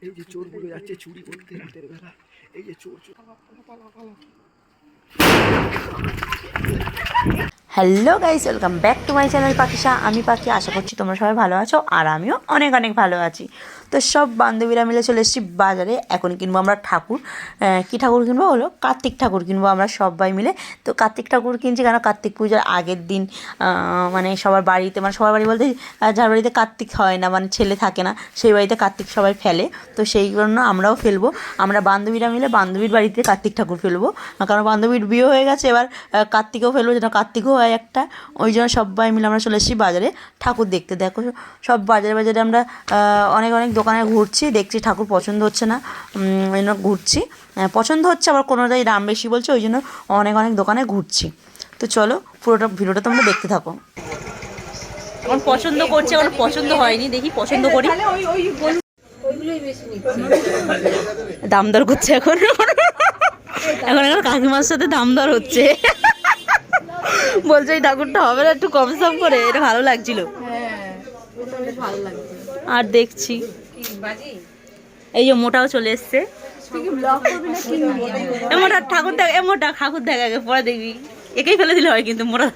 এই যে চোরগুলো যাচ্ছে চুরি করতে রাতের বেলা, এই যে চোর চোর। Hello guys, welcome back to my channel Pakhisha. আমি পাখি, আশা করছি তোমরা সবাই ভালো আছো আর আমিও অনেক অনেক ভালো আছি। তো সব বান্ধবীরা মিলে চলে এসেছি বাজারে। এখন কিনবো আমরা ঠাকুর। কী ঠাকুর কিনবো হলো কার্তিক ঠাকুর কিনবো আমরা সবাই মিলে। তো কার্তিক ঠাকুর কিনছি কেন, কার্তিক পুজোর আগের দিন মানে সবার বাড়িতে, মানে সবার বাড়ি বলতে যার বাড়িতে কার্তিক হয় না, মানে ছেলে থাকে না, সেই বাড়িতে কার্তিক সবাই ফেলে। তো সেই জন্য আমরাও ফেলবো, আমরা বান্ধবীরা মিলে বান্ধবীর বাড়িতে কার্তিক ঠাকুর ফেলবো। কারণ বান্ধবীর বিয়ে হয়ে গেছে, এবার কার্তিকও ফেলবো, যেটা কার্তিকও হয় একটা। ওই জন্য সবাই মিলে আমরা চলে এসেছি বাজারে ঠাকুর দেখতে। দেখো সব বাজারে বাজারে আমরা অনেক অনেক দোকানে ঘুরছি, দেখছি ঠাকুর পছন্দ হচ্ছে না, ওই জন্য ঘুরছি। পছন্দ হচ্ছে, আবার কোনোটাই দাম বেশি বলছে, ওই জন্য অনেক অনেক দোকানে ঘুরছি। তো চলো পুরোটা ভিডিওটা তোমরা দেখতে থাকো। এখন পছন্দ করছে, এখন পছন্দ হয়নি, দেখি পছন্দ করি। দাম দর করছে এখন, এখন এখন কাকিমার সাথে দাম দর হচ্ছে। বলছে এই ঠাকুরটা হবে না, একটু কম সম করে, এটা ভালো লাগছিল। আর দেখছি এই যে মোটাও চলে এসছে। মোটা ঠাকুর দেখ, মোটা ঠাকুর দেখ আগে, পরে দেখবি। একেই ফেলে দিলে হয় কিন্তু মোটা।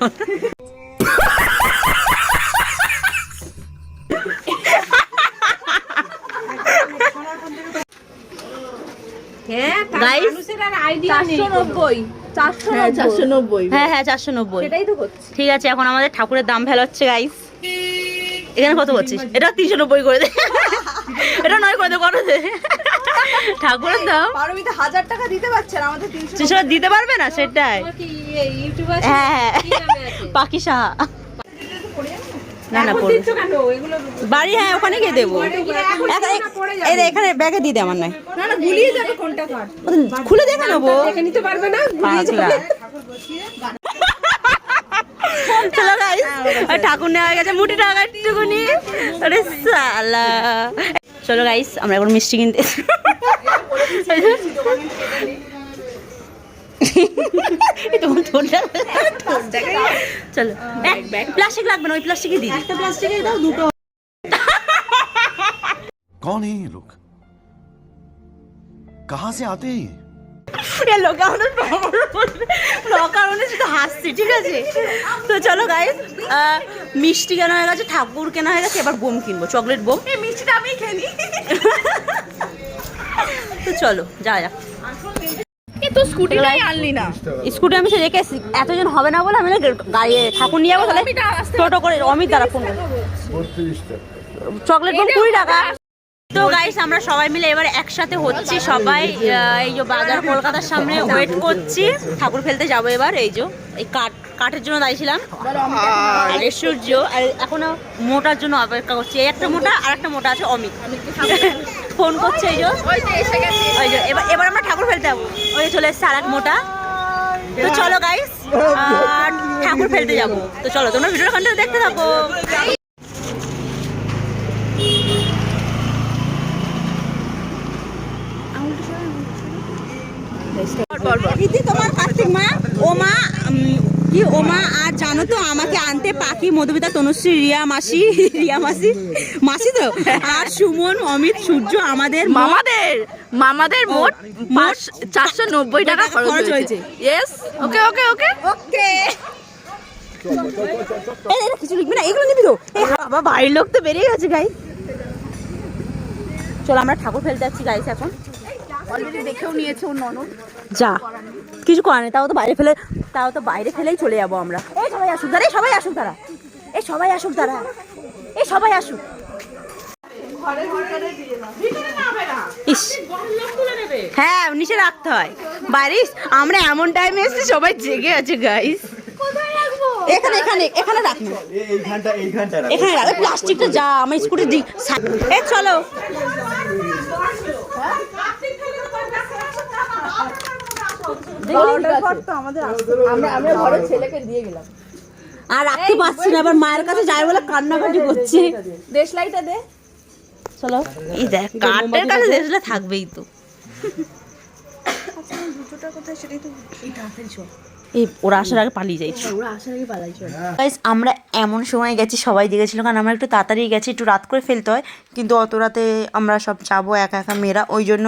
হ্যাঁ হ্যাঁ 490। ঠিক আছে, এখন আমাদের ঠাকুরের দাম ফেলা হচ্ছে গাইস। এখানে কত করছিস? এটা 390 করে দে, এটা 9 করে দে, করে দে। ঠাকুরের দাম 1000 টাকা দিতে পারছেন, আমাদের 300 দিতে পারবে না, সেটাই। হ্যাঁ হ্যাঁ পাখি সাহা। না না বাড়ি, হ্যাঁ ওখানে গিয়ে দেবো। এখানে ব্যাগে দিয়ে দে, আমার নয়। খুলে দেখে নেবো। চলো গাইস, ঠাকুর নেওয়া গেছে, মুটি টাকা একটুকুনি। আরে সালা, চলো গাইস আমরা এখন মিষ্টি কিনতে। চলো, প্লাস্টিক লাগবে না, ওই প্লাস্টিকই দিই। একটা প্লাস্টিকে দাও, দুটো। कौन है ये लोग? कहाँ से आते हैं? শুধু হাসছি, ঠিক আছে? তো চলো গাইস, মিষ্টি কেনা হয়ে গেছে, ঠাকুর কেনা হয়ে গেছে, এবার বোম কিনবো, চকলেট বোম। মিষ্টিটা আমি খেয়ে নিই। তো চলো যা যা। তো স্কুটিটাই আনলি না? স্কুটি আমি সে রেখে, এতজন হবে না বলে আমি গাড়ি ঠাকুর নিয়ে যাবো। তাহলে টোটো করে অমিত দ্বারা ফোন, চকলেট বোম 20 টাকা। তো গাইস আমরা সবাই মিলে এবার একসাথে হচ্ছি সবাই, এই যে বাজার কলকাতার সামনে ওয়েট করছি, ঠাকুর ফেলতে যাবো এবার। এই যে এই কাঠের জন্য দাঁড়িয়েছিলাম, আর সূর্য, আর এখনো মোটার জন্য অপেক্ষা করছি। এই একটা মোটা আর একটা মোটা আছে, অমিত ফোন করছে। এই যে ওই যে এবার আমরা ঠাকুর ফেলতে যাবো, ওই চলে এসছে আর এক মোটা। তো চলো গাইস ঠাকুর ফেলতে যাবো। তো চলো তোমরা ভিডিওটা কন্টিনিউ দেখতে থাকো। তোমার কার্তিক মা, ও মা কি, ও মা আর জানো তো আমাকে আনতে পাখি, মধুমিতা, তনুশ্রী, রিয়া মাসি, মাসি তো, আর সুমন, অমিত, সূর্য, আমাদের মোট 490 টাকা খরচ হয়েছে। ইয়েস, ওকে ওকে ওকে ওকে। কিছু লিখবি না, এগুলো নিবি তো। বাবা বাড়ির লোক তো বেরিয়ে গেছে গাই। চলো আমরা ঠাকুর ফেলতে যাচ্ছি গাইস। এখন অলরেডি দেখেও নিয়েছে ওর ননদ। যা, কিছু করার নেই, তাও তো বাইরে ফেলেই চলে যাবো আমরা। এই সবাই আসুক দাঁড়া, সবাই আসুক দাঁড়া, এই সবাই আসুক দাঁড়া, এই সবাই আসুক। ইস, হ্যাঁ নিচে রাখতে হয় বাইরে। আমরা এমন টাইমে এসেছি সবাই জেগে আছে গাইস। এখানে এখানে এখানে রাখবো, এখানে রাখবে প্লাস্টিকটা। যা আমার স্কুটি দিই। এই চলো আর রাখতে পারছি না, আবার মায়ের কাছে যাই বলে কান্নাকাটি করছে। দেশলাইটা দে। চলো, এই দেখ কাঠের কাছে দেশলাই থাকবেই তো। জুতোটা কোথায়, সেটাই তো। এই তাড়াতাড়ি চল। এই ওরা আসার আগে পালিয়ে যাই। গাইস আমরা এমন সময় গেছি, সবাই জেগেছিল, কারণ আমরা একটু তাড়াতাড়ি গেছি, একটু রাত করে ফেলতে হয়, কিন্তু অত রাতে আমরা সব যাবো একা একা মেয়েরা, ওই জন্য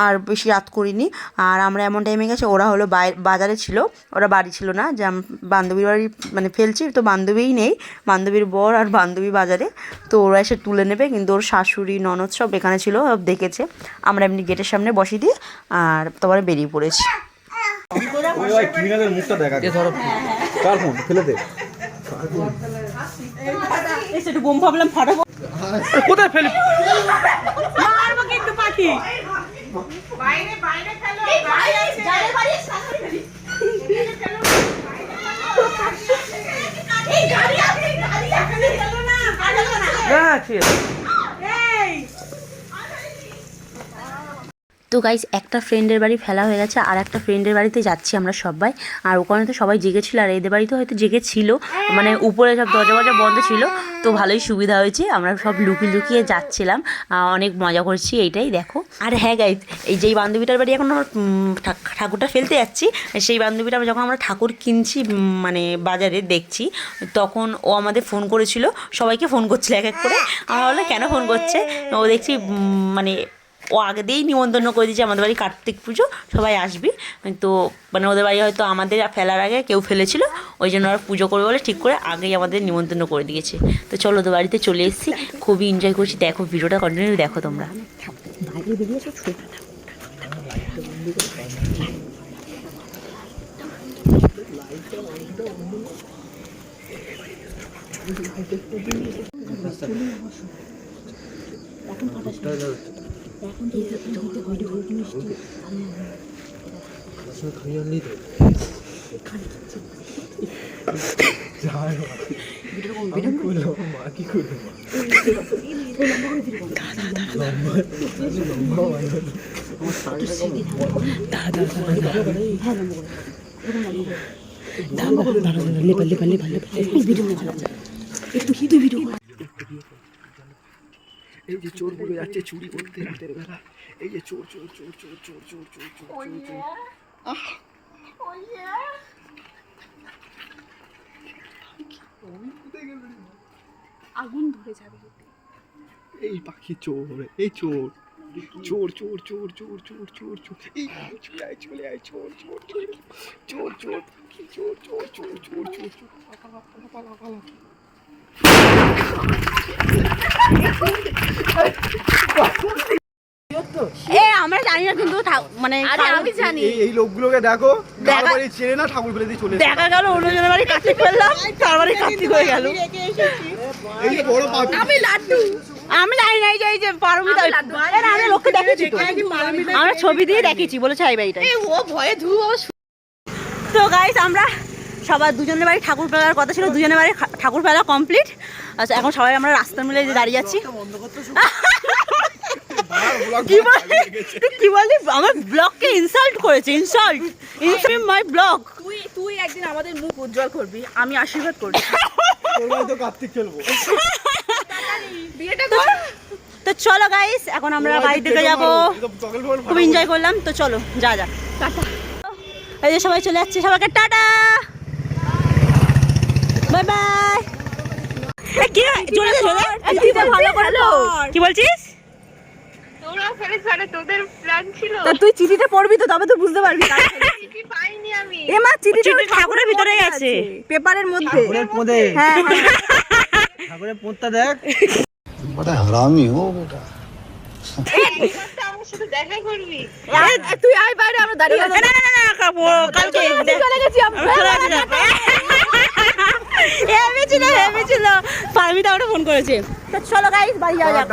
আর বেশি রাত করিনি। আর আমরা এমন টাইমে গেছি, ওরা হলো বাজারে ছিল, ওরা বাড়ি ছিল না, যে বান্ধবীর বাড়ি মানে ফেলছি, তো বান্ধবীই নেই, বান্ধবীর বর আর বান্ধবী বাজারে, তো ওরা এসে তুলে নেবে, কিন্তু ওর শাশুড়ি ননদ সব এখানে ছিল, সব দেখেছে। আমরা এমনি গেটের সামনে বসিয়ে দিয়ে আর তারপরে বেরিয়ে পড়েছি। বোম ভাবলাম ফাটাবো, কোথায় ফেলে মারবো কিন্তু পাখি। তো গাইস একটা ফ্রেন্ডের বাড়ি ফেলা হয়ে গেছে, আর একটা ফ্রেন্ডের বাড়িতে যাচ্ছি আমরা সবাই। আর ওখানে তো সবাই জেগেছিল, আর এদের বাড়িতে হয়তো জেগেছিল, মানে উপরে সব দরজা বন্ধ ছিল, তো ভালোই সুবিধা হয়েছে। আমরা সব লুকিয়ে লুকিয়ে যাচ্ছিলাম, অনেক মজা করছি, এইটাই দেখো। আর হ্যাঁ গাইস, এই যেই বান্ধবীটার বাড়ি এখন আমরা ঠাকুরটা ফেলতে যাচ্ছি, সেই বান্ধবীটা যখন আমরা ঠাকুর কিনছি মানে বাজারে দেখছি, তখন ও আমাদের ফোন করেছিল, সবাইকে ফোন করছিল এক এক করে। আমরা বললাম কেন ফোন করছে, ও দেখছি মানে ও আগে দিয়েই নিমন্ত্রণ করে দিয়েছে আমাদের বাড়ি কার্তিক পুজো, সবাই আসবি। তো মানে ওদের বাড়ি হয়তো আমাদের ফেলার আগে কেউ ফেলেছিল, ওই জন্য ওরা পুজো করবে বলে ঠিক করে আগেই আমাদের নিমন্ত্রণ করে দিয়েছে। তো চলো ওদের বাড়িতে চলে এসেছি, খুবই এনজয় করছি। দেখো ভিডিওটা কন্টিনিউ দেখো তোমরা। এই যে চোরগুলো যাচ্ছে চুরি করতে রাতের বেলা, এই যে চোর চোর চোর চোর চোর চোর চোর চোর চোর চোর। আগুন ধরে যাবে। এই পাখি চোর, এই চোর চোর চোর চোর চোর চোর চোর চোর, এই চলে আয় চলে আয়, চোর চোর চোর চোর চোর পাখি চোর চোর চোর চোর চোর চোর, পালা পালা পালা পালা। আমরা জানি না, কিন্তু মানে আমি জানি এই লোকগুলোকে দেখো, বাড়ি ছেড়ে না ঠাকুর ফেলে দিয়ে চলে দেখা গেল অন্যজনের বাড়ি কার্তিক ফেললাম, তার বাড়ি কার্তিক হয়ে গেল। এই বড় পাখি। আমি লাড্ডু, আমি জানি না এই যে পারমিতা, আমরা লোককে দেখেছি তো, আমরা ছবি দিয়ে দেখেছি, বলেছে এই বাড়িটা। ও ভয়ে ধুয়ো। তো গাইস আমরা সবার দুজনের বাড়ি ঠাকুর ফেলার কথা ছিল, দুজনের বাড়ি ঠাকুর ফেলা কমপ্লিট। আচ্ছা এখন সবাই আমরা রাস্তার মিলে যে দাঁড়িয়ে আছি। কি বলি, আমার ব্লগকে ইনসাল্ট করেছে, ইনসাল্ট মাই ব্লগ। তুই একদিন আমাদের মুখ উজ্জ্বল করবি, আমি আশীর্বাদ করবি। তো কার্তিক খেলবো। তো চলো গাইস, এখন আমরা বাড়ি থেকে যাবো, খুব এনজয় করলাম। তো চলো যা যা, টাটা। এই যে সবাই চলে যাচ্ছে, সবাইকে টাটা, বাই বাই। কি চলে যা, ভালো করে কি বলছিস? তোরা ফেলে ছাড়ে, তোদের প্ল্যান ছিল। তা তুই চিঠিটা পড়বি তো, তবে তো বুঝতে পারবি। চিঠি পাইনি আমি। এ মা, চিঠিটা ঠাকুরের ভিতরে আছে, পেপারের মধ্যে। হ্যাঁ ঠাকুরের পোঁতটা দেখ। बड़ा हरामी हो बेटा। আমার সাথে দেখা করবি? তুই আয় বাইরে, আমরা দাঁড়িয়ে আছি। না কালকে চলে গেছি আমরা। হেভি ছিল, পারমিতা ওটা ফোন করেছে। তো চলো গাইস বাড়ি যাওয়া যাক।